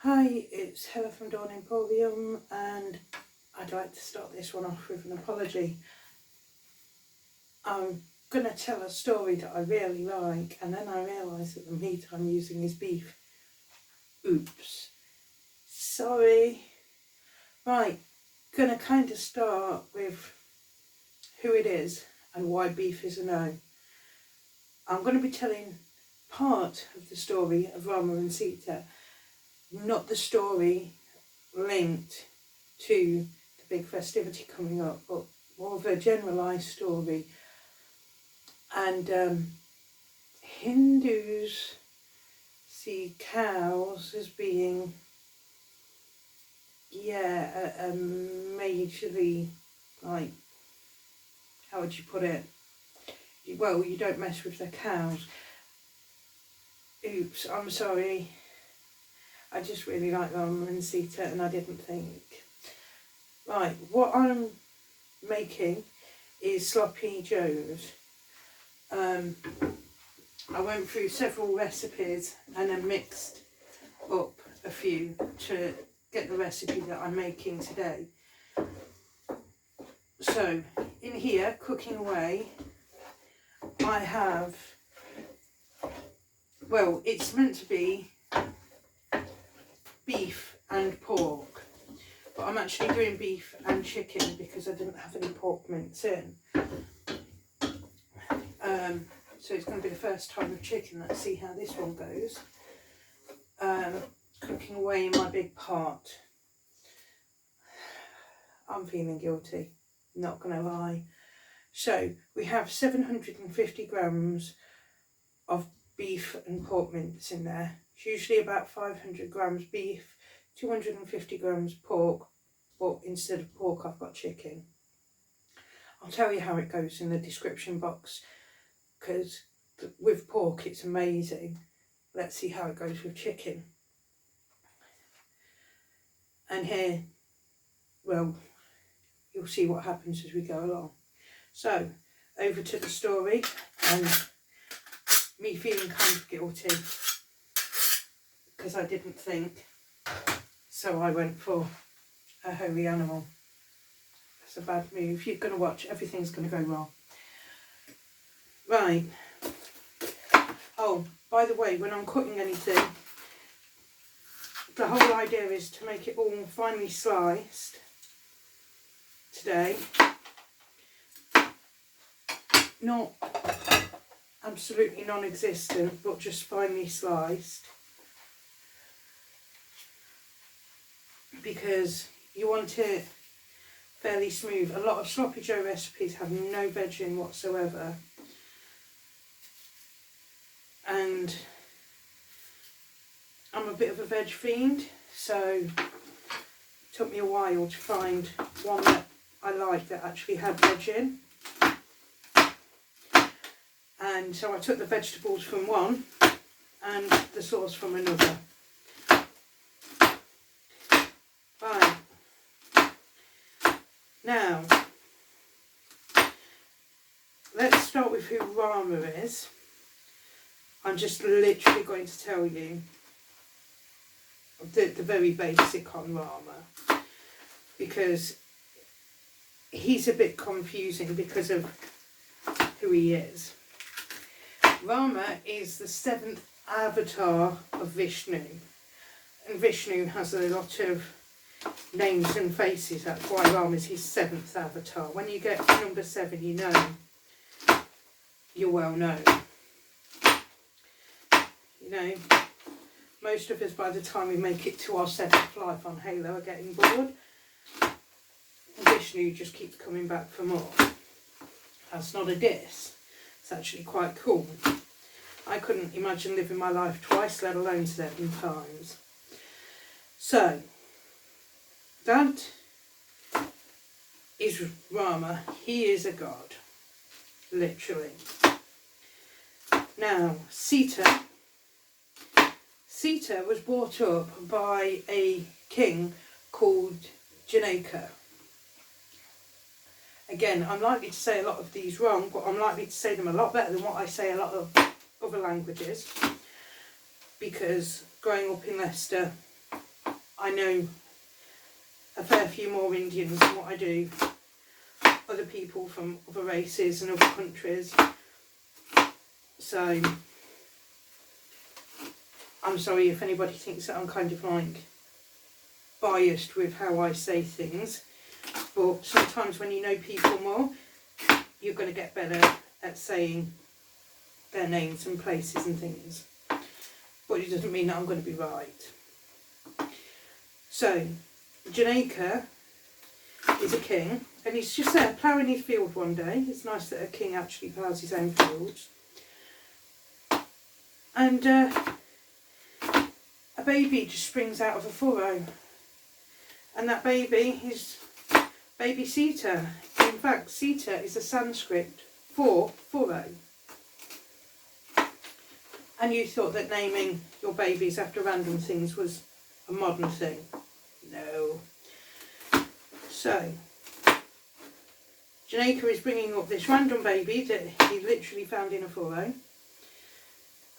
Hi, it's Hella from Dawn Emporium, and I'd like to start this one off with an apology. I'm going to tell a story that I really like, and then I realise that the meat I'm using is beef. Oops. Sorry. Right, going to kind of start with who it is and why beef is a no. I'm going to be telling part of the story of Rama and Sita, not the story linked to the big festivity coming up, but more of a generalised story. And Hindus see cows as being, a majorly, like, how would you put it? Well, you don't mess with the cows. Oops, I'm sorry. I just really like Rama and Sita, and I didn't think. Right, what I'm making is sloppy joes. I went through several recipes and then mixed up a few to get the recipe that I'm making today. So in here, cooking away, I have, well, it's meant to be beef and pork, but I'm actually doing beef and chicken because I didn't have any pork mince in. So it's going to be the first time with chicken. Let's see how this one goes. Cooking away in my big pot. I'm feeling guilty, not going to lie. So we have 750 grams of beef and pork mince in there. It's usually about 500 grams beef, 250 grams pork, but instead of pork I've got chicken. I'll tell you how it goes in the description box, because with pork it's amazing. Let's see how it goes with chicken. And here, well, you'll see what happens as we go along. So, over to the story, and me feeling kind of guilty because I didn't think, so I went for a hairy animal. That's a bad move. You're going to watch, everything's going to go wrong. Right. Oh, by the way, when I'm cutting anything, the whole idea is to make it all finely sliced today. Not absolutely non-existent, but just finely sliced, because you want it fairly smooth. A lot of sloppy joe recipes have no veg in whatsoever, and I'm a bit of a veg fiend, so it took me a while to find one that I liked that actually had veg in. And so I took the vegetables from one and the sauce from another. Right. Now, let's start with who Rama is. I'm just literally going to tell you the very basic on Rama, because he's a bit confusing because of who he is. Rama is the 7th avatar of Vishnu, and Vishnu has a lot of names and faces. That's why Rama is his 7th avatar. When you get to number 7, you know you're well known. You know, most of us, by the time we make it to our 7th life on Halo, are getting bored. And Vishnu just keeps coming back for more. That's not a diss. It's actually quite cool. I couldn't imagine living my life twice, let alone 7 times. So, that is Rama. He is a god, literally. Now, Sita was brought up by a king called Janaka. Again, I'm likely to say a lot of these wrong, but I'm likely to say them a lot better than what I say a lot of other languages, because growing up in Leicester, I know a fair few more Indians than what I do other people from other races and other countries. So I'm sorry if anybody thinks that I'm kind of like biased with how I say things, but sometimes when you know people more, you're going to get better at saying their names and places and things. But it doesn't mean that I'm going to be right. So, Jamaica is a king, and he's just there ploughing his field one day. It's nice that a king actually ploughs his own fields. And a baby just springs out of a furrow. And that baby is baby Sita. In fact, Sita is a Sanskrit for furrow. And you thought that naming your babies after random things was a modern thing. No. So, Jamaica is bringing up this random baby that he literally found in a furrow.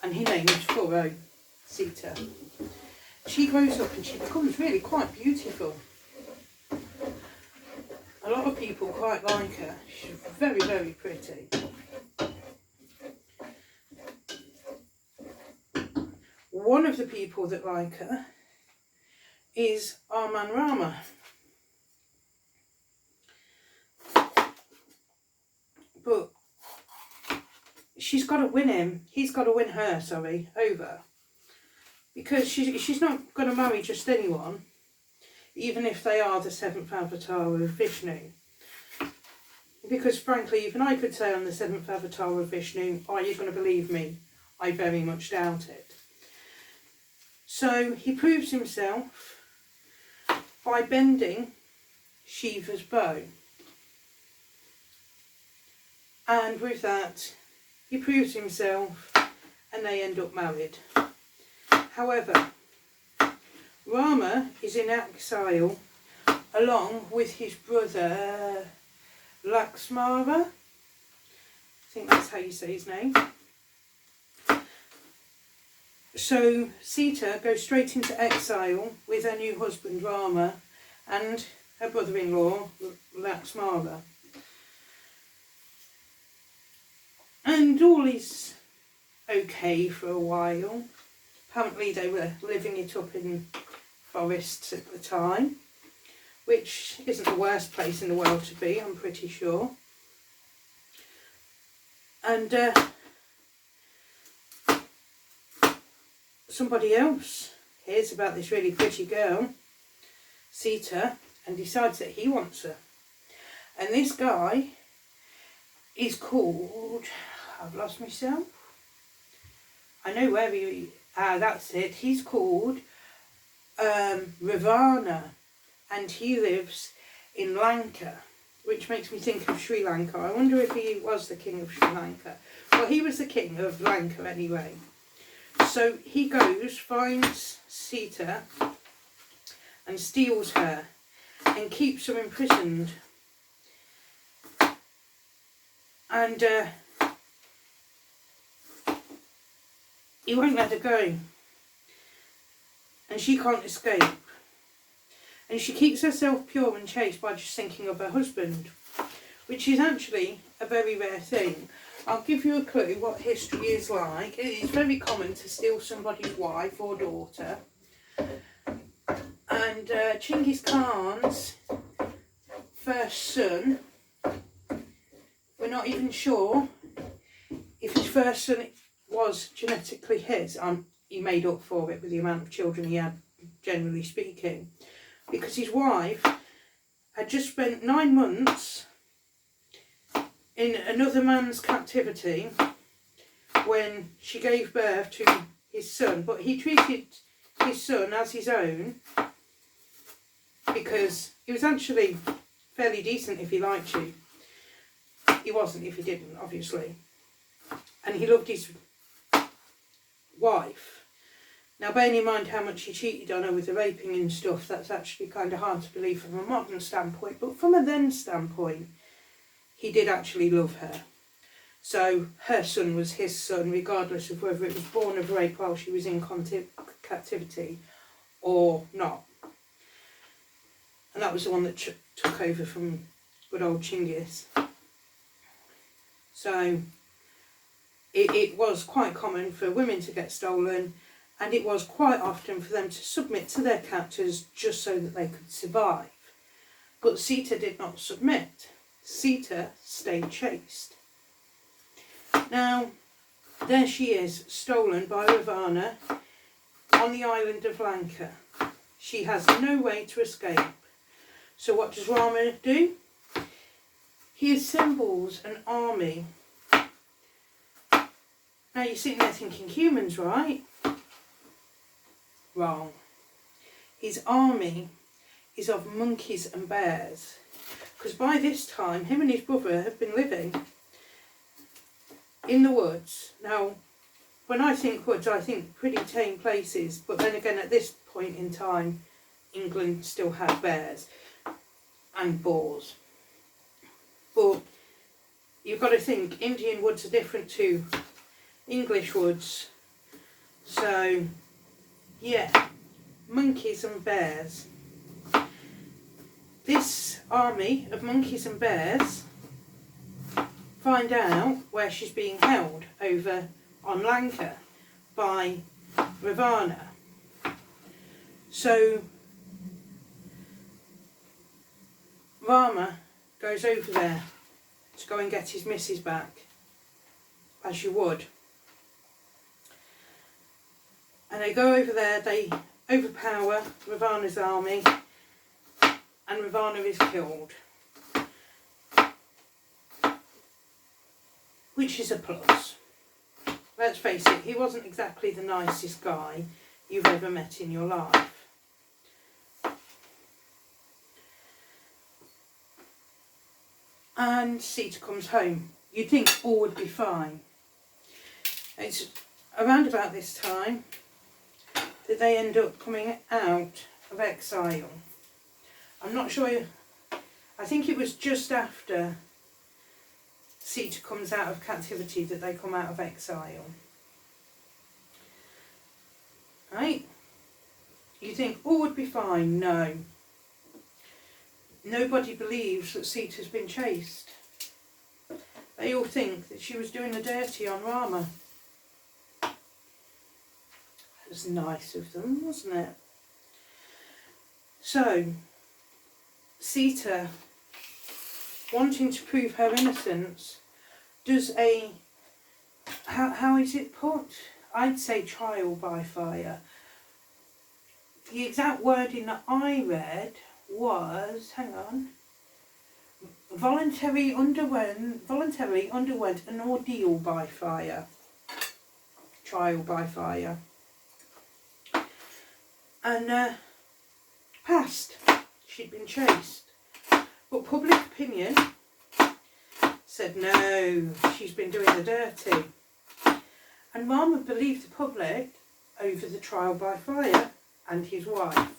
And he named furrow Sita. She grows up and she becomes really quite beautiful. A lot of people quite like her. She's very, very pretty. One of the people that like her is our man Rama. But she's got to win him. He's got to win her, sorry, over. Because she's not going to marry just anyone, even if they are the 7th avatar of Vishnu. Because frankly, even I could say I'm the 7th avatar of Vishnu. Are you going to believe me? I very much doubt it. So he proves himself by bending Shiva's bow. And with that, he proves himself and they end up married. However, Rama is in exile along with his brother Lakshmana. I think that's how you say his name. So Sita goes straight into exile with her new husband Rama and her brother-in-law Lakshmana. And all is okay for a while. Apparently they were living it up in forests at the time, which isn't the worst place in the world to be, I'm pretty sure. And somebody else hears about this really pretty girl, Sita, and decides that he wants her. And this guy is called, I've lost myself. I know where he, that's it. He's called Ravana, and he lives in Lanka, which makes me think of Sri Lanka. I wonder if he was the king of Sri Lanka. Well, he was the king of Lanka anyway. So he goes, finds Sita, and steals her, and keeps her imprisoned. And he won't let her go. And she can't escape. And she keeps herself pure and chaste by just thinking of her husband, which is actually a very rare thing. I'll give you a clue what history is like. It is very common to steal somebody's wife or daughter. And Genghis Khan's first son, we're not even sure if his first son was genetically his. He made up for it with the amount of children he had, generally speaking. Because his wife had just spent 9 months in another man's captivity when she gave birth to his son. But he treated his son as his own because he was actually fairly decent if he liked you. He wasn't if he didn't, obviously. And he loved his wife. Now, bearing in mind how much he cheated on her with the raping and stuff, that's actually kind of hard to believe from a modern standpoint. But from a then standpoint, he did actually love her. So her son was his son, regardless of whether it was born of rape while she was in captivity or not. And that was the one that took over from good old Chinggis. So it was quite common for women to get stolen, and it was quite often for them to submit to their captors just so that they could survive. But Sita did not submit. Sita stayed chaste. Now, there she is, stolen by Ravana on the island of Lanka. She has no way to escape. So what does Rama do? He assembles an army. Now you're sitting there thinking humans, right? Wrong. His army is of monkeys and bears. Because by this time, him and his brother have been living in the woods. Now, when I think woods, I think pretty tame places. But then again, at this point in time, England still had bears and boars. But you've got to think, Indian woods are different to English woods. So, yeah, monkeys and bears. This army of monkeys and bears find out where she's being held over on Lanka by Ravana. So Rama goes over there to go and get his missus back, as you would. And they go over there, they overpower Ravana's army, and Ravana is killed. Which is a plus. Let's face it, he wasn't exactly the nicest guy you've ever met in your life. And Sita comes home. You'd think all would be fine. It's around about this time that they end up coming out of exile. I'm not sure, I think it was just after Sita comes out of captivity that they come out of exile. Right? You think all would be fine. No. Nobody believes that Sita's been chased. They all think that she was doing the dirty on Rama. That was nice of them, wasn't it? So, Sita, wanting to prove her innocence, does a, how is it put? I'd say trial by fire. The exact wording that I read was, hang on, voluntarily underwent an ordeal by fire. Trial by fire. And passed. She'd been chased. But public opinion said no, she's been doing the dirty. And Rama believed the public over the trial by fire and his wife.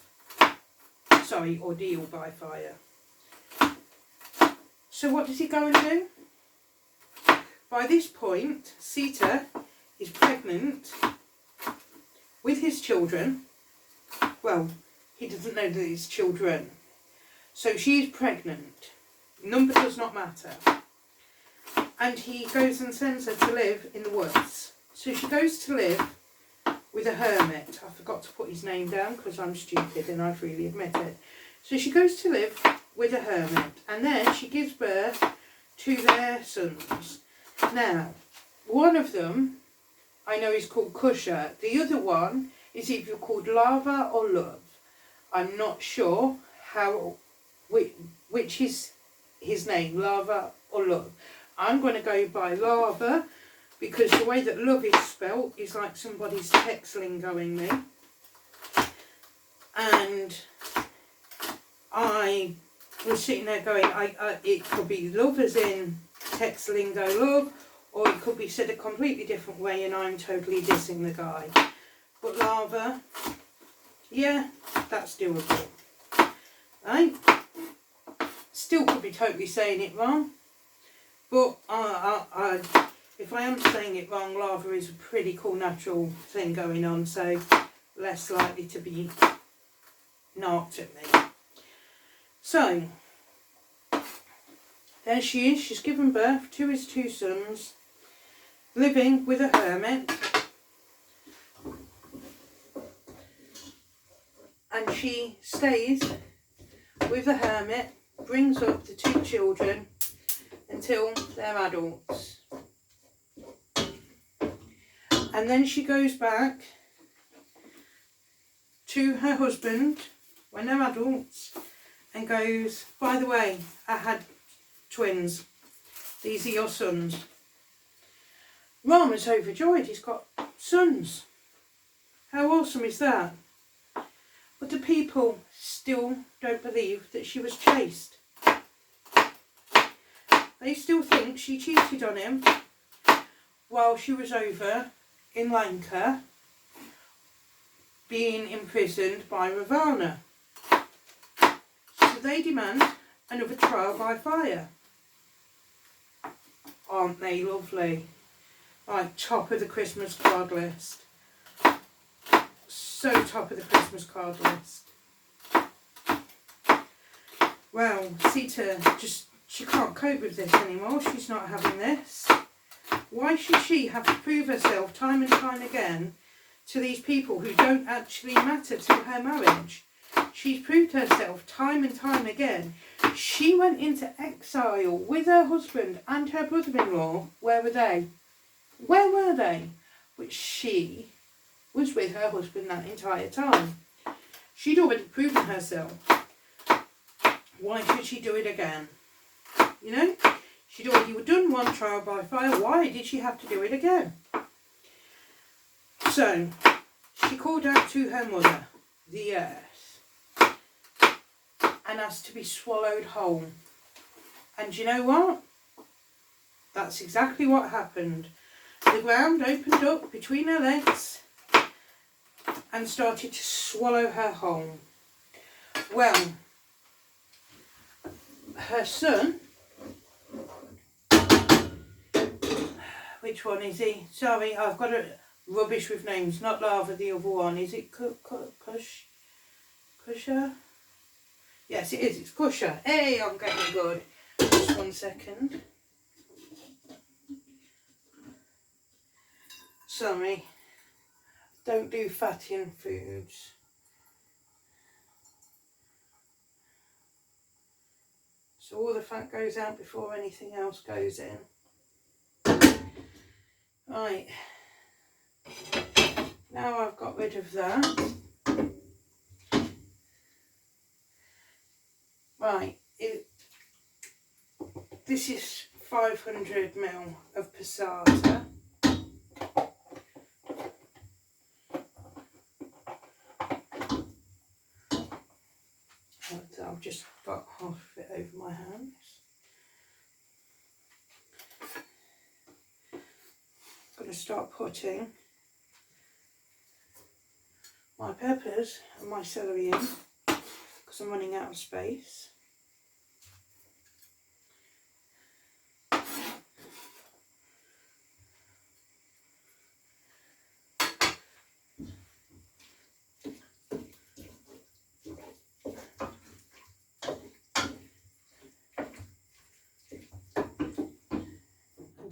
Sorry, ordeal by fire. So what does he go and do? By this point, Sita is pregnant with his children. Well, he doesn't know that it's children. So she is pregnant. Number does not matter. And he goes and sends her to live in the woods. So she goes to live with a hermit. I forgot to put his name down because I'm stupid and I freely admit it. So she goes to live with a hermit. And then she gives birth to their sons. Now, one of them I know is called Kusha. The other one is either called Lava or Love. I'm not sure which is his name, Lava or Love. I'm going to go by Lava because the way that love is spelt is like somebody's text lingoing me. And I was sitting there going, it could be love as in text lingo love, or it could be said a completely different way and I'm totally dissing the guy. But Lava, yeah, that's doable. Right? Still could be totally saying it wrong. But if I am saying it wrong, Lava is a pretty cool natural thing going on, so less likely to be narked at me. So, there she is, she's given birth to his 2 sons, living with a hermit. And she stays with the hermit, brings up the 2 children until they're adults. And then she goes back to her husband when they're adults and goes, by the way, I had twins. These are your sons. Rama's overjoyed, he's got sons. How awesome is that? But the people still don't believe that she was chaste. They still think she cheated on him while she was over in Lanka being imprisoned by Ravana. So they demand another trial by fire. Aren't they lovely? Like top of the Christmas card list. So top of the Christmas card list. Well, Sita she can't cope with this anymore. She's not having this. Why should she have to prove herself time and time again to these people who don't actually matter to her marriage? She's proved herself time and time again. She went into exile with her husband and her brother-in-law. Where were they? Where were they? But she was with her husband that entire time. She'd already proven herself. Why should she do it again? You know, she'd already done one trial by fire. Why did she have to do it again? So, she called out to her mother, the earth, and asked to be swallowed whole. And you know what? That's exactly what happened. The ground opened up between her legs and started to swallow her whole. Well, her son, which one is he? Sorry, I've got a rubbish with names, not Lava, the other one. Is it Kusha? Yes, it is, it's Kusha. Hey, I'm getting good. Just 1 second. Sorry, don't do fatty in foods. So all the fat goes out before anything else goes in. Right, now I've got rid of that. Right, this is 500 ml of passata. I've just got half of it over my hands. I'm going to start putting my peppers and my celery in because I'm running out of space.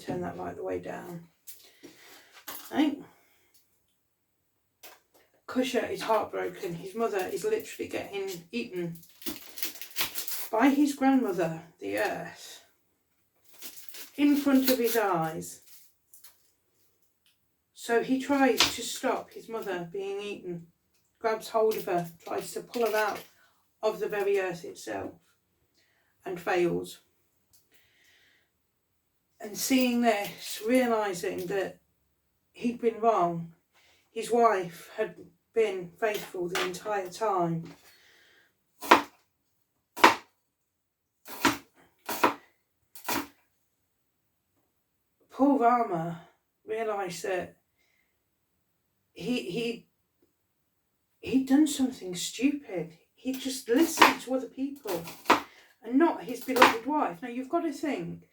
Turn that right the way down. Right. Kusha is heartbroken. His mother is literally getting eaten by his grandmother, the earth, in front of his eyes. So he tries to stop his mother being eaten, grabs hold of her, tries to pull her out of the very earth itself, and fails. And seeing this, realising that he'd been wrong, his wife had been faithful the entire time. Poor Rama realised that he'd done something stupid. He just listened to other people and not his beloved wife. Now you've got to think,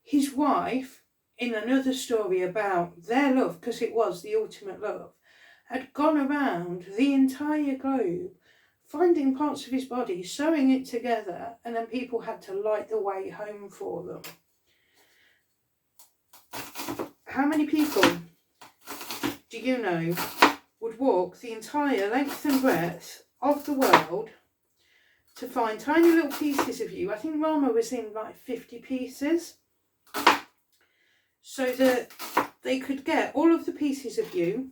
his wife, in another story about their love, because it was the ultimate love, had gone around the entire globe finding parts of his body, sewing it together, and then people had to light the way home for them. How many people do you know would walk the entire length and breadth of the world to find tiny little pieces of you? I think Rama was in like 50 pieces, so that they could get all of the pieces of you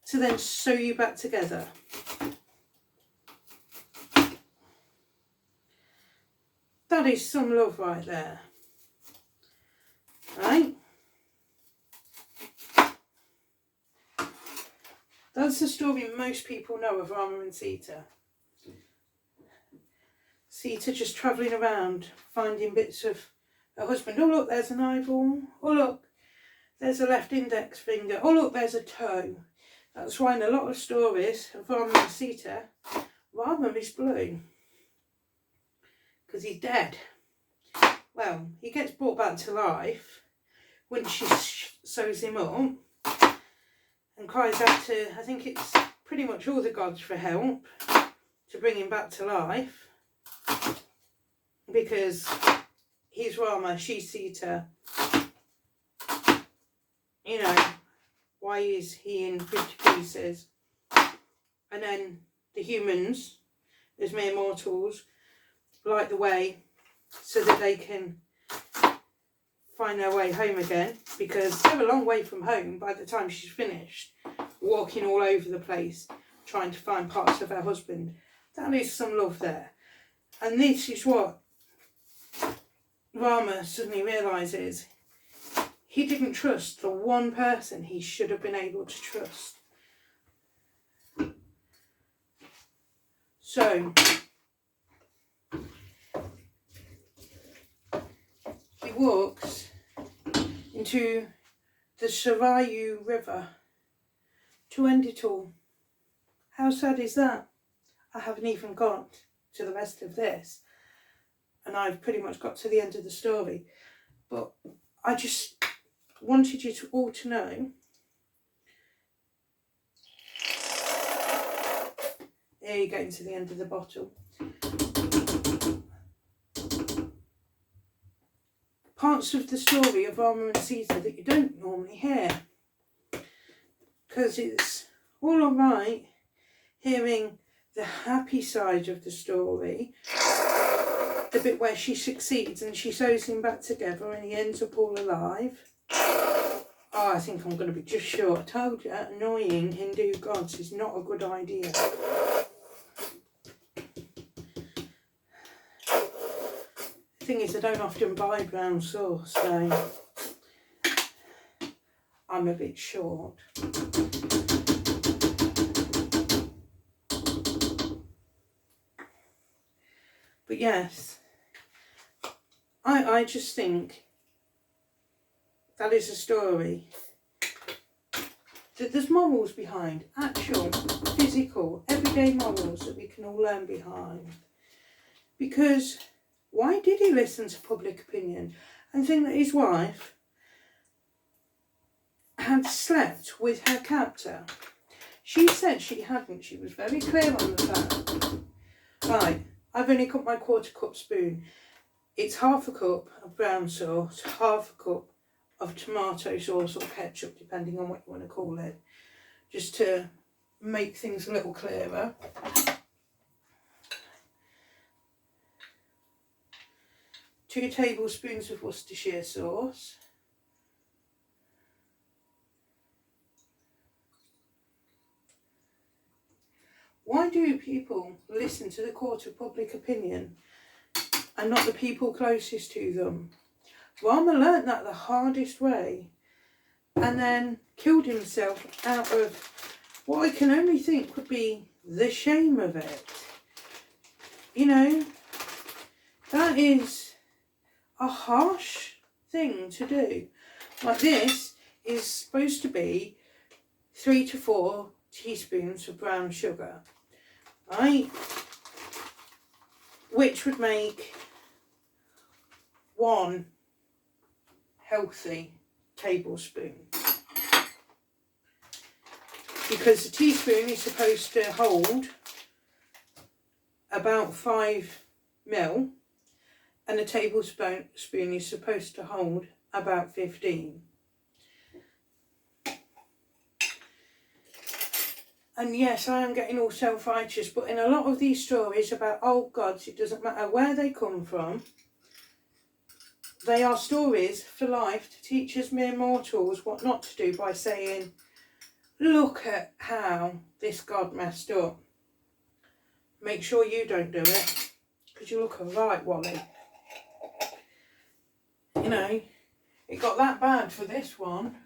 to then sew you back together. That is some love right there. Right? That's the story most people know of Rama and Sita. Sita just travelling around, finding bits of her husband. Oh look, there's an eyeball. Oh look, there's a left index finger. Oh look, there's a toe. That's why in a lot of stories of Rama and Sita, Rama is blue. Because he's dead. Well, he gets brought back to life when she sews him up and cries out to, I think it's pretty much all the gods for help to bring him back to life, because he's Rama, she's Sita. You know, why is he in 50 pieces? And then the humans, as mere mortals, light the way so that they can find their way home again, because they're a long way from home by the time she's finished, walking all over the place trying to find parts of her husband. That is some love there. And this is what Rama suddenly realises. He didn't trust the one person he should have been able to trust. So he walks into the Sarayu River to end it all. How sad is that? I haven't even got to the rest of this, and I've pretty much got to the end of the story. But I just wanted you to all to know. There you go, to the end of the bottle. Parts of the story of Rama and Sita that you don't normally hear. Because it's all alright hearing the happy side of the story, the bit where she succeeds and she sews him back together and he ends up all alive. Oh, I think I'm going to be just short. I told you, annoying Hindu gods is not a good idea. The thing is, I don't often buy brown sauce, so I'm a bit short. But yes, I just think that is a story that there's morals behind, actual, physical, everyday morals that we can all learn behind. Because why did he listen to public opinion and think that his wife had slept with her captor? She said she hadn't. She was very clear on the fact. Right, I've only cut my 1/4 cup spoon. It's 1/2 cup of brown sauce, 1/2 cup of tomato sauce or ketchup, depending on what you want to call it, just to make things a little clearer. Two tablespoons of Worcestershire sauce. Why do people listen to the court of public opinion and not the people closest to them? Rama learnt that the hardest way and then killed himself out of what I can only think would be the shame of it. You know, that is a harsh thing to do. Like, this is supposed to be 3 to 4 teaspoons of brown sugar, right? Which would make 1 healthy tablespoon. Because a teaspoon is supposed to hold about 5 ml, and a tablespoon is supposed to hold about 15. And yes, I am getting all self-righteous, but in a lot of these stories about old gods, it doesn't matter where they come from, they are stories for life to teach us mere mortals what not to do by saying, look at how this god messed up. Make sure you don't do it, because you look alright, Wally. You know, it got that bad for this one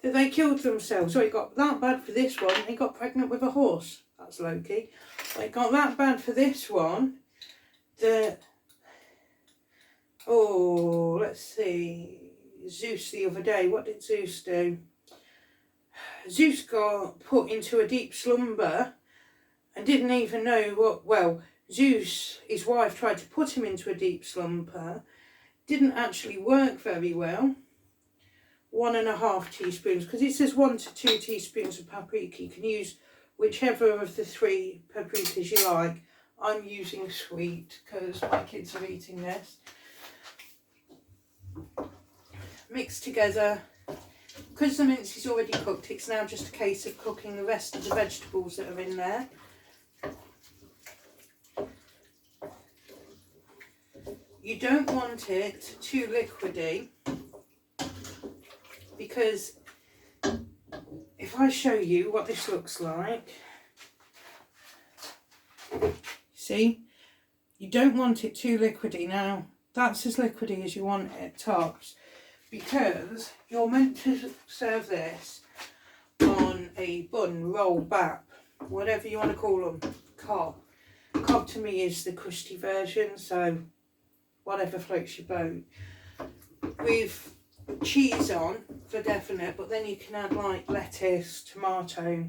that they killed themselves. So it got that bad for this one, they got pregnant with a horse. That's Loki. It got that bad for this one that, oh, let's see, Zeus the other day, what did Zeus do? Zeus got put into a deep slumber and didn't even know what, well, Zeus, his wife, tried to put him into a deep slumber. Didn't actually work very well. 1.5 teaspoons, because it says 1 to 2 teaspoons of paprika. You can use whichever of the 3 paprikas you like. I'm using sweet because my kids are eating this. Mix together. Because the mince is already cooked, it's now just a case of cooking the rest of the vegetables that are in there. You don't want it too liquidy, because if I show you what this looks like, see, you don't want it too liquidy. Now, that's as liquidy as you want it, tops, because you're meant to serve this on a bun, roll, bap, whatever you want to call them, cob. Cob to me is the crusty version, so whatever floats your boat. With cheese on for definite, but then you can add like lettuce, tomato,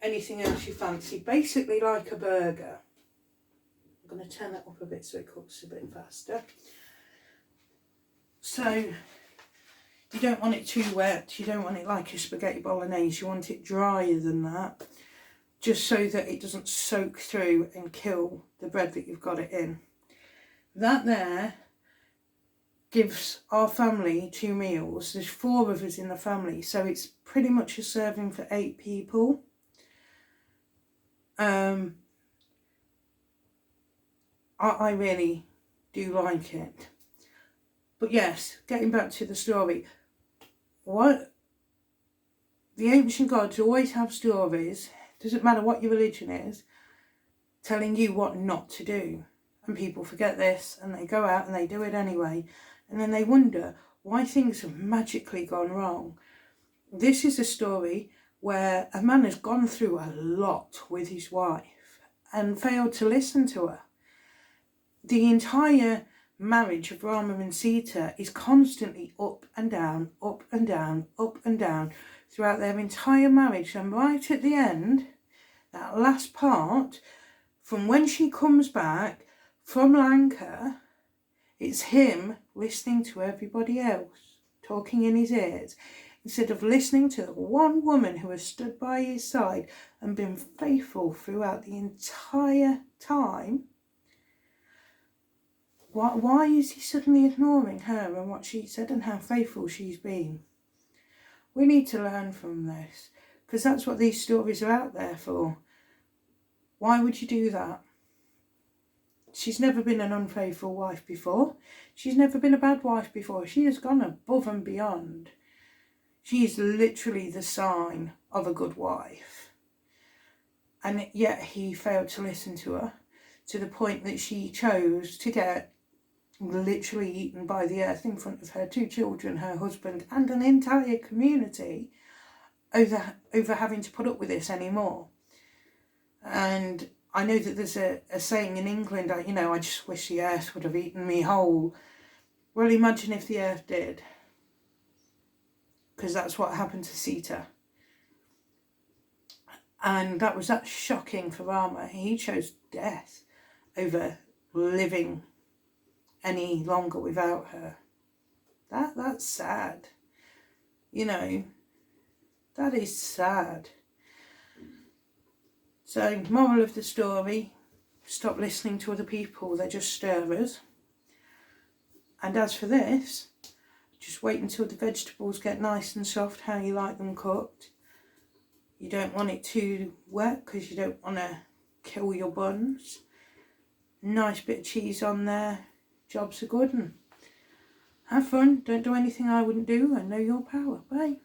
anything else you fancy, basically like a burger. I'm going to turn that up a bit so it cooks a bit faster. So you don't want it too wet, you don't want it like a spaghetti bolognese, you want it drier than that, just so that it doesn't soak through and kill the bread that you've got it in. That there gives our family 2 meals. There's 4 of us in the family, so it's pretty much a serving for 8 people. I really do like it. But yes, getting back to the story, what the ancient gods always have stories, doesn't matter what your religion is, telling you what not to do. And people forget this and they go out and they do it anyway. And then they wonder why things have magically gone wrong. This is a story where a man has gone through a lot with his wife and failed to listen to her. The entire marriage of Rama and Sita is constantly up and down, up and down, up and down throughout their entire marriage. And right at the end, that last part, from when she comes back from Lanka, it's him listening to everybody else, talking in his ears, instead of listening to the one woman who has stood by his side and been faithful throughout the entire time. Why is he suddenly ignoring her and what she said and how faithful she's been? We need to learn from this, because that's what these stories are out there for. Why would you do that? She's never been an unfaithful wife before. She's never been a bad wife before. She has gone above and beyond. She is literally the sign of a good wife. And yet he failed to listen to her, to the point that she chose to get literally eaten by the earth in front of her 2 children, her husband, and an entire community over having to put up with this anymore. And I know that there's a saying in England, I just wish the earth would have eaten me whole. Well, imagine if the earth did. Because that's what happened to Sita. And that was that shocking for Rama. He chose death over living any longer without her. That's sad. That is sad. So, moral of the story, stop listening to other people, they're just stirrers. And as for this, just wait until the vegetables get nice and soft, how you like them cooked. You don't want it too wet because you don't want to kill your buns. Nice bit of cheese on there, jobs are good. And have fun, don't do anything I wouldn't do, and know your power. Bye.